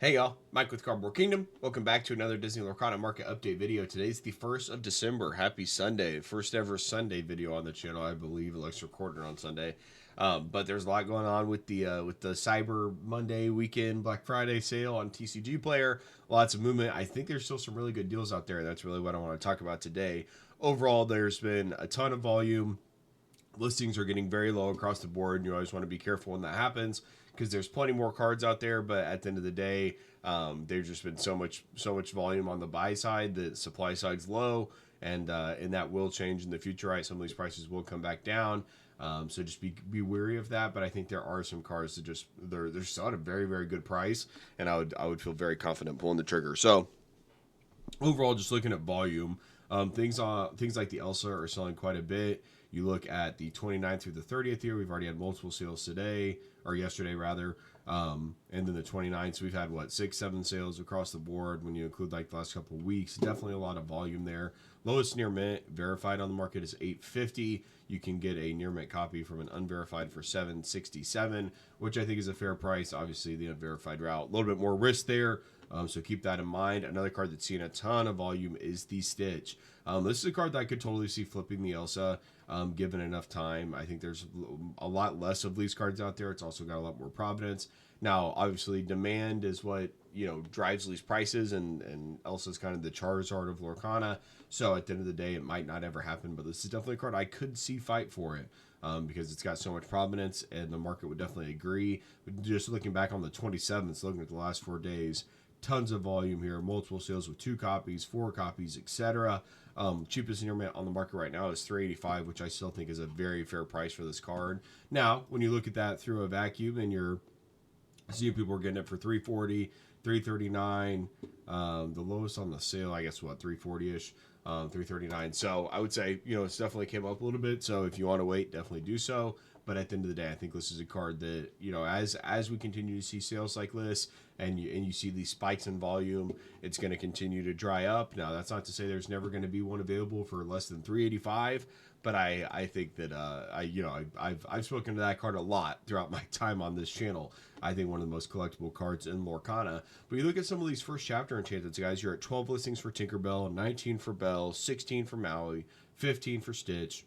Hey y'all, Mike with Cardboard Kingdom. Welcome back to another Disney Lorcana market update video. Today's the 1st of December. Happy Sunday. First ever Sunday video on the channel, I believe. It looks recorded on Sunday. But there's a lot going on with the Cyber Monday weekend, Black Friday sale on TCGplayer. Lots of movement. I think there's still some really good deals out there. That's really what I want to talk about today. Overall, there's been a ton of volume. Listings are getting very low across the board, and you always want to be careful when that happens because there's plenty more cards out there. But at the end of the day, there's just been so much volume on the buy side. The supply side's low, and that will change in the future. Right, some of these prices will come back down. So just be wary of that. But I think there are some cards that just they're still at a very good price, and I would feel very confident pulling the trigger. So overall, just looking at volume, things like the Elsa are selling quite a bit. You look at the 29th through the 30th here, we've already had multiple sales today, or yesterday rather. And then the 29th, so we've had, 6-7 sales across the board when you include like the last couple of weeks. Definitely a lot of volume there. Lowest near mint verified on the market is $850. You can get a near mint copy from an unverified for $767, which I think is a fair price. Obviously, the unverified route, a little bit more risk there. So keep that in mind. Another card that's seen a ton of volume is the Stitch. This is a card that I could totally see flipping the Elsa, given enough time. I think there's a lot less of these cards out there. It's also got a lot more provenance. Now, obviously, demand is what drives these prices, and Elsa's kind of the Charizard of Lorcana. So at the end of the day, it might not ever happen, but this is definitely a card I could see fight for it. Because it's got so much provenance, and the market would definitely agree. But just looking back on the 27th, looking at the last 4 days, tons of volume here, multiple sales with 2 copies, 4 copies, etc. Cheapest near mint on the market right now is $385, which I still think is a very fair price for this card. Now, when you look at that through a vacuum, and you're seeing people are getting it for $340, $339, the lowest on the sale, I guess, $340-ish, $339. So I would say, it's definitely came up a little bit. So if you want to wait, definitely do so. But at the end of the day, I think this is a card that, as we continue to see sales like this, and you see these spikes in volume, it's going to continue to dry up. Now, that's not to say there's never going to be one available for less than $385. But I think that I've spoken to that card a lot throughout my time on this channel. I think one of the most collectible cards in Lorcana. But you look at some of these first chapter enchantments, guys. You're at 12 listings for Tinkerbell, 19 for Belle, 16 for Maui, 15 for Stitch.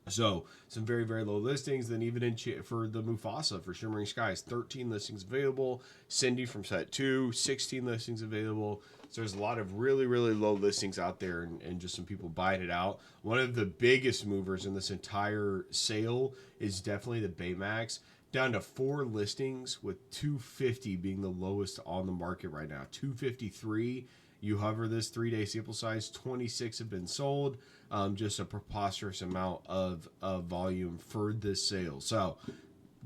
So some very low listings. Then even for the Mufasa for Shimmering Skies, 13 listings available. Cindy from set 2, 16 listings available. So there's a lot of really low listings out there, and just some people buying it out. One of the biggest movers in this entire sale is definitely the Baymax, down to 4 listings, with 250 being the lowest on the market right now. 253. You hover this 3-day sample size, 26 have been sold. Just a preposterous amount of volume for this sale. So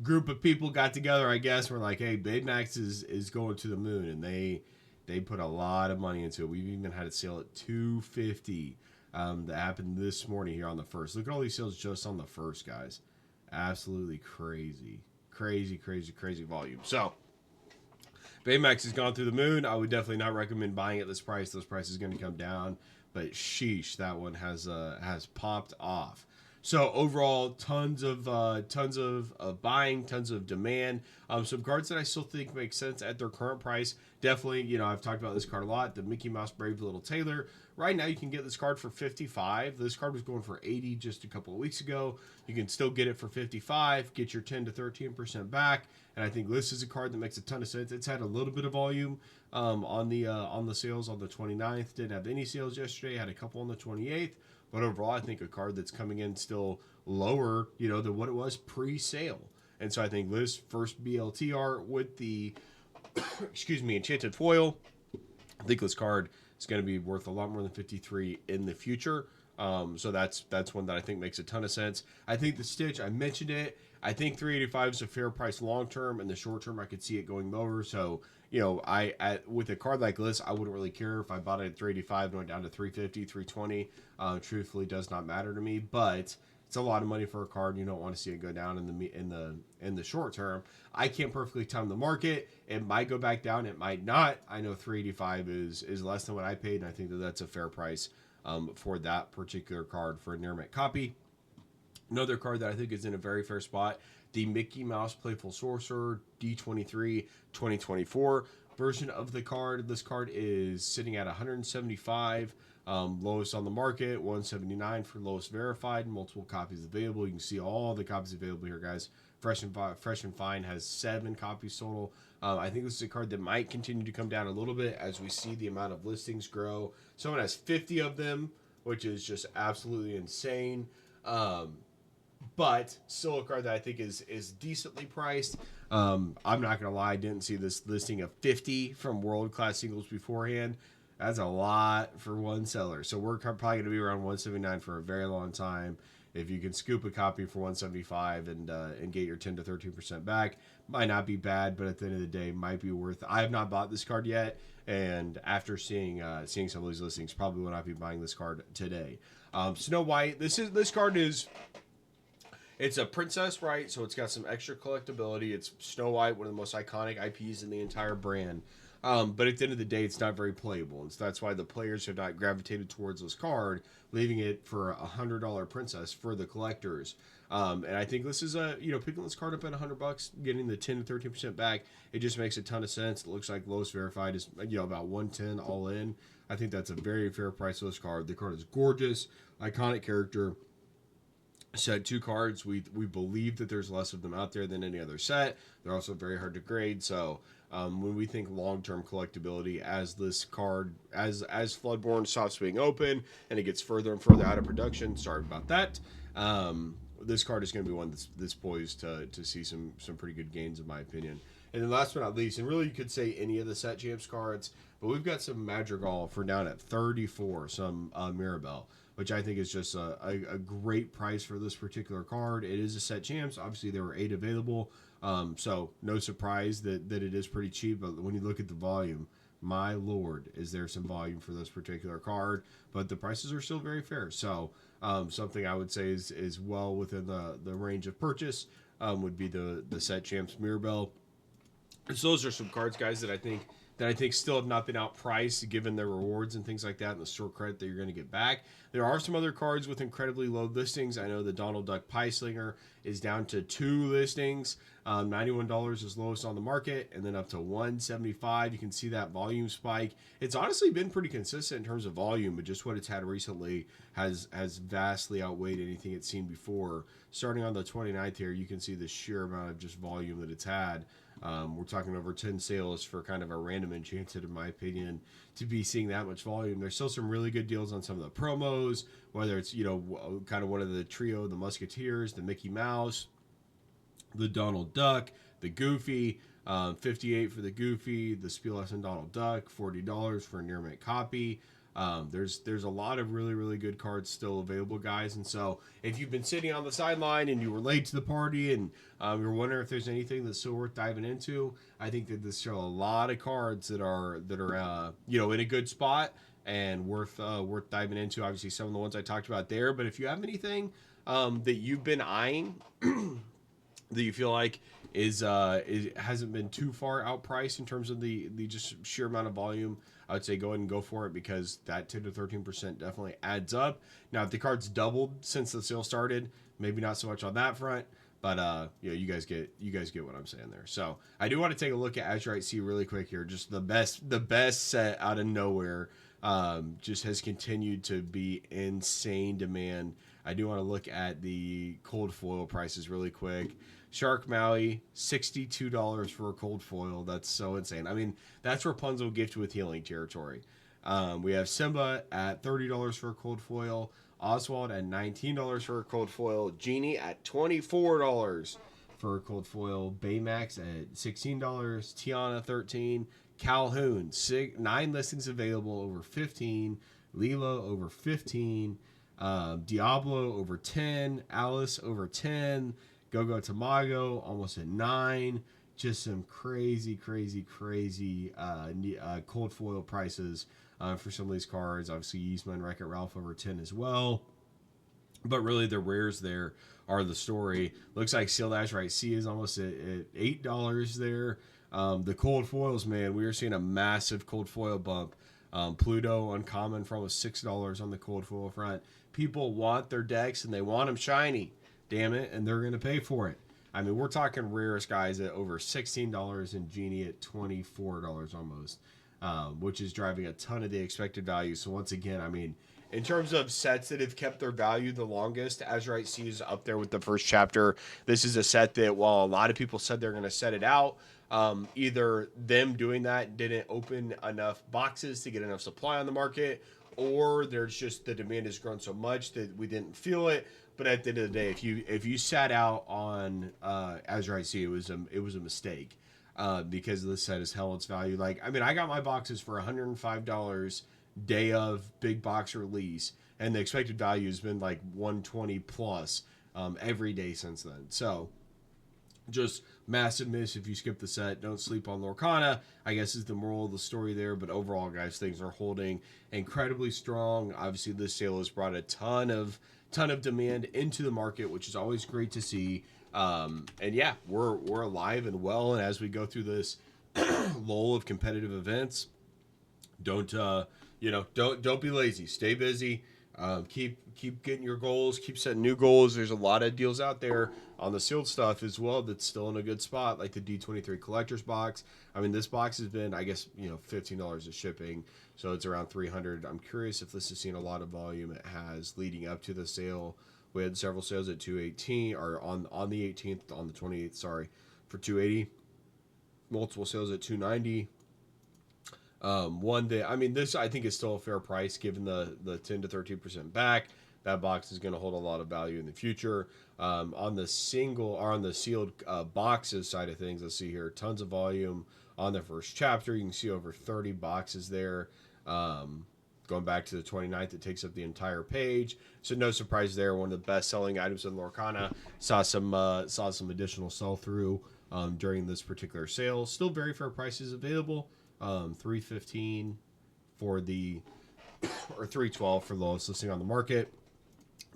group of people got together, I guess. We're like, hey, Baymax is going to the moon, and they put a lot of money into it. We've even had it sale at $250. That happened this morning here on the 1st. Look at all these sales just on the 1st, guys. Absolutely crazy volume. So Baymax has gone through the moon. I would definitely not recommend buying at this price. Those prices are going to come down. But sheesh, that one has popped off. So overall, tons of buying, tons of demand. Some cards that I still think make sense at their current price. Definitely, I've talked about this card a lot. The Mickey Mouse Brave Little Tailor. Right now, you can get this card for $55. This card was going for $80 just a couple of weeks ago. You can still get it for $55. Get your 10 to 13% back. And I think this is a card that makes a ton of sense. It's had a little bit of volume on the sales on the 29th. Didn't have any sales yesterday. Had a couple on the 28th. But overall, I think a card that's coming in still lower, than what it was pre-sale. And so I think this first BLT art with the, enchanted foil, I think this card is going to be worth a lot more than $53 in the future. So that's one that I think makes a ton of sense. I think the Stitch, I mentioned it. I think $385 is a fair price long term. In the short term, I could see it going lower. So, with a card like this, I wouldn't really care if I bought it at $385 and went down to $350, $320. Truthfully, does not matter to me. But it's a lot of money for a card. You don't want to see it go down in the short term. I can't perfectly time the market. It might go back down. It might not. I know $385 is less than what I paid, and I think that's a fair price for that particular card for a near mint copy. Another card that I think is in a very fair spot, the Mickey Mouse Playful Sorcerer D23 2024. version of the card. This card is sitting at 175, lowest on the market, 179 for lowest verified, multiple copies available. You can see all the copies available here, guys. Fresh and Fine has 7 copies total. I think this is a card that might continue to come down a little bit as we see the amount of listings grow. Someone has 50 of them, which is just absolutely insane. But still a card that I think is decently priced. I'm not going to lie, I didn't see this listing of 50 from World Class Singles beforehand. That's a lot for one seller. So we're probably going to be around 179 for a very long time. If you can scoop a copy for 175 and get your 10 to 13% back, might not be bad, but at the end of the day, might be worth. I have not bought this card yet, and after seeing some of these listings, probably will not be buying this card today. Snow White. This card is. It's a princess, right? So it's got some extra collectability. It's Snow White, one of the most iconic IPs in the entire brand. But at the end of the day, it's not very playable. And so that's why the players have not gravitated towards this card, leaving it for a $100 princess for the collectors. And I think this is picking this card up at $100, getting the 10 to 13% back. It just makes a ton of sense. It looks like lowest verified is, about 110 all in. I think that's a very fair price for this card. The card is gorgeous, iconic character. Set 2 cards. We believe that there's less of them out there than any other set. They're also very hard to grade. So when we think long-term collectability, as this card, as Floodborn stops being open and it gets further and further out of production, sorry about that. This card is going to be one that's poised to see some pretty good gains, in my opinion. And then last but not least, and really you could say any of the set champs cards, but we've got some Madrigal for down at 34, some Mirabelle, which I think is just a great price for this particular card. It is a set champs. Obviously, there were 8 available, so no surprise that it is pretty cheap. But when you look at the volume, my lord, is there some volume for this particular card? But the prices are still very fair. So something I would say is well within the range of purchase would be the set champs Mirabelle. So those are some cards, guys, that I think still have not been outpriced given their rewards and things like that and the store credit that you're going to get back. There are some other cards with incredibly low listings. I know the Donald Duck Pie Slinger is down to 2 listings. $91 is lowest on the market, and then up to $175. You can see that volume spike. It's honestly been pretty consistent in terms of volume, but just what it's had recently has vastly outweighed anything it's seen before. Starting on the 29th here, you can see the sheer amount of just volume that it's had. We're talking over 10 sales for kind of a random enchanted, in my opinion, to be seeing that much volume. There's still some really good deals on some of the promos, whether it's, kind of one of the trio, the Musketeers, the Mickey Mouse, the Donald Duck, the Goofy, 58 for the Goofy, the Spiel Essen Donald Duck, $40 for a near mint copy. There's a lot of really, really good cards still available, guys. And so if you've been sitting on the sideline and you were late to the party and you're wondering if there's anything that's still worth diving into, I think that there's still a lot of cards that are in a good spot and worth diving into. Obviously, some of the ones I talked about there. But if you have anything that you've been eyeing that you feel like it hasn't been too far outpriced in terms of the just sheer amount of volume, I would say go ahead and go for it, because that 10 to 13% definitely adds up. Now, if the card's doubled since the sale started, maybe not so much on that front, but you guys get what I'm saying there. So I do want to take a look at Azurite Sea really quick here. Just the best set out of nowhere. Just has continued to be insane demand. I do want to look at the cold foil prices really quick. Shark Maui, $62 for a cold foil. That's so insane. I mean, that's Rapunzel gift with healing territory. We have Simba at $30 for a cold foil. Oswald at $19 for a cold foil. Genie at $24 for a cold foil. Baymax at $16. Tiana, $13. Calhoun, 9 listings available, over 15. Lilo, over 15. Diablo, over 10. Alice, over 10. Go-Go Tamago, almost at 9. Just some crazy cold foil prices for some of these cards. Obviously, Yzma and Wreck-It Ralph over 10 as well. But really, the rares there are the story. Looks like Sealed Azurite Sea is almost at $8 there. The cold foils, man, we are seeing a massive cold foil bump. Pluto, uncommon for almost $6 on the cold foil front. People want their decks, and they want them shiny. Damn it, and they're going to pay for it. I mean, we're talking rarest guys at over $16 and Genie at $24 almost, which is driving a ton of the expected value. So once again, I mean, in terms of sets that have kept their value the longest, Azurite Sea is up there with the first chapter. This is a set that, while a lot of people said they're going to set it out, either them doing that didn't open enough boxes to get enough supply on the market, or there's just the demand has grown so much that we didn't feel it. But at the end of the day, if you sat out on Azurite Sea, it was a mistake, because the set is hell its value. Like, I mean, I got my boxes for $105 day of big box release, and the expected value has been like 120 plus every day since then. So just massive miss if you skip the set. Don't sleep on Lorcana, I guess, is the moral of the story there. But overall, guys, things are holding incredibly strong. Obviously, this sale has brought a ton of demand into the market, which is always great to see. And yeah, we're alive and well. And as we go through this lull of competitive events, don't don't be lazy. Stay busy. Keep getting your goals. Keep setting new goals. There's a lot of deals out there on the sealed stuff as well that's still in a good spot, like the D23 collector's box. I mean, this box has been, I guess, $15 of shipping, so it's around $300. I'm curious if this has seen a lot of volume. It has leading up to the sale. We had several sales at 218, or on the 18th, on the 28th, sorry, for 280. Multiple sales at 290. One that, I mean, this I think is still a fair price given the 10 to 13% back. That box is going to hold a lot of value in the future. On the single or on the sealed boxes side of things, let's see here, tons of volume on the first chapter. You can see over 30 boxes there. Going back to the 29th, it takes up the entire page. So no surprise there. One of the best selling items in Lorcana. Saw some additional sell through during this particular sale. Still very fair prices available. $315 for the, or $312 for the lowest listing on the market.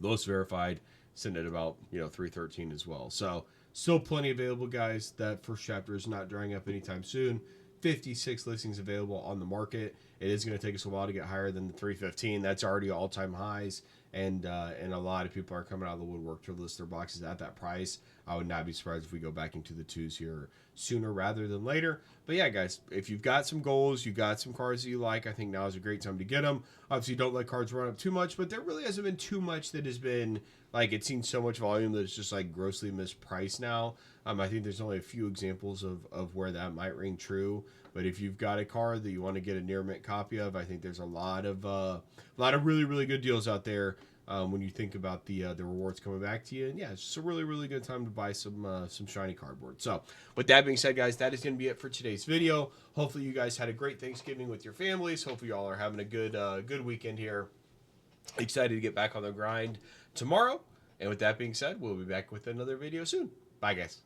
Lowest verified, sitting at about $313 as well. So still plenty available, guys. That first chapter is not drying up anytime soon. 56 listings available on the market. It is going to take us a while to get higher than the 315. That's already all-time highs, and a lot of people are coming out of the woodwork to list their boxes at that price. I would not be surprised if we go back into the twos here sooner rather than later. But yeah, guys, if you've got some goals, you've got some cards that you like, I think now is a great time to get them. Obviously, don't let cards run up too much, but there really hasn't been too much that has been, like, it's seen so much volume that it's just, like, grossly mispriced now. I think there's only a few examples of where that might ring true. But if you've got a card that you want to get a near mint copy of, I think there's a lot of really, really good deals out there when you think about the rewards coming back to you. And yeah, it's just a really, really good time to buy some shiny cardboard. So with that being said, guys, that is going to be it for today's video. Hopefully you guys had a great Thanksgiving with your families. Hopefully y'all are having a good weekend here. Excited to get back on the grind tomorrow. And with that being said, we'll be back with another video soon. Bye, guys.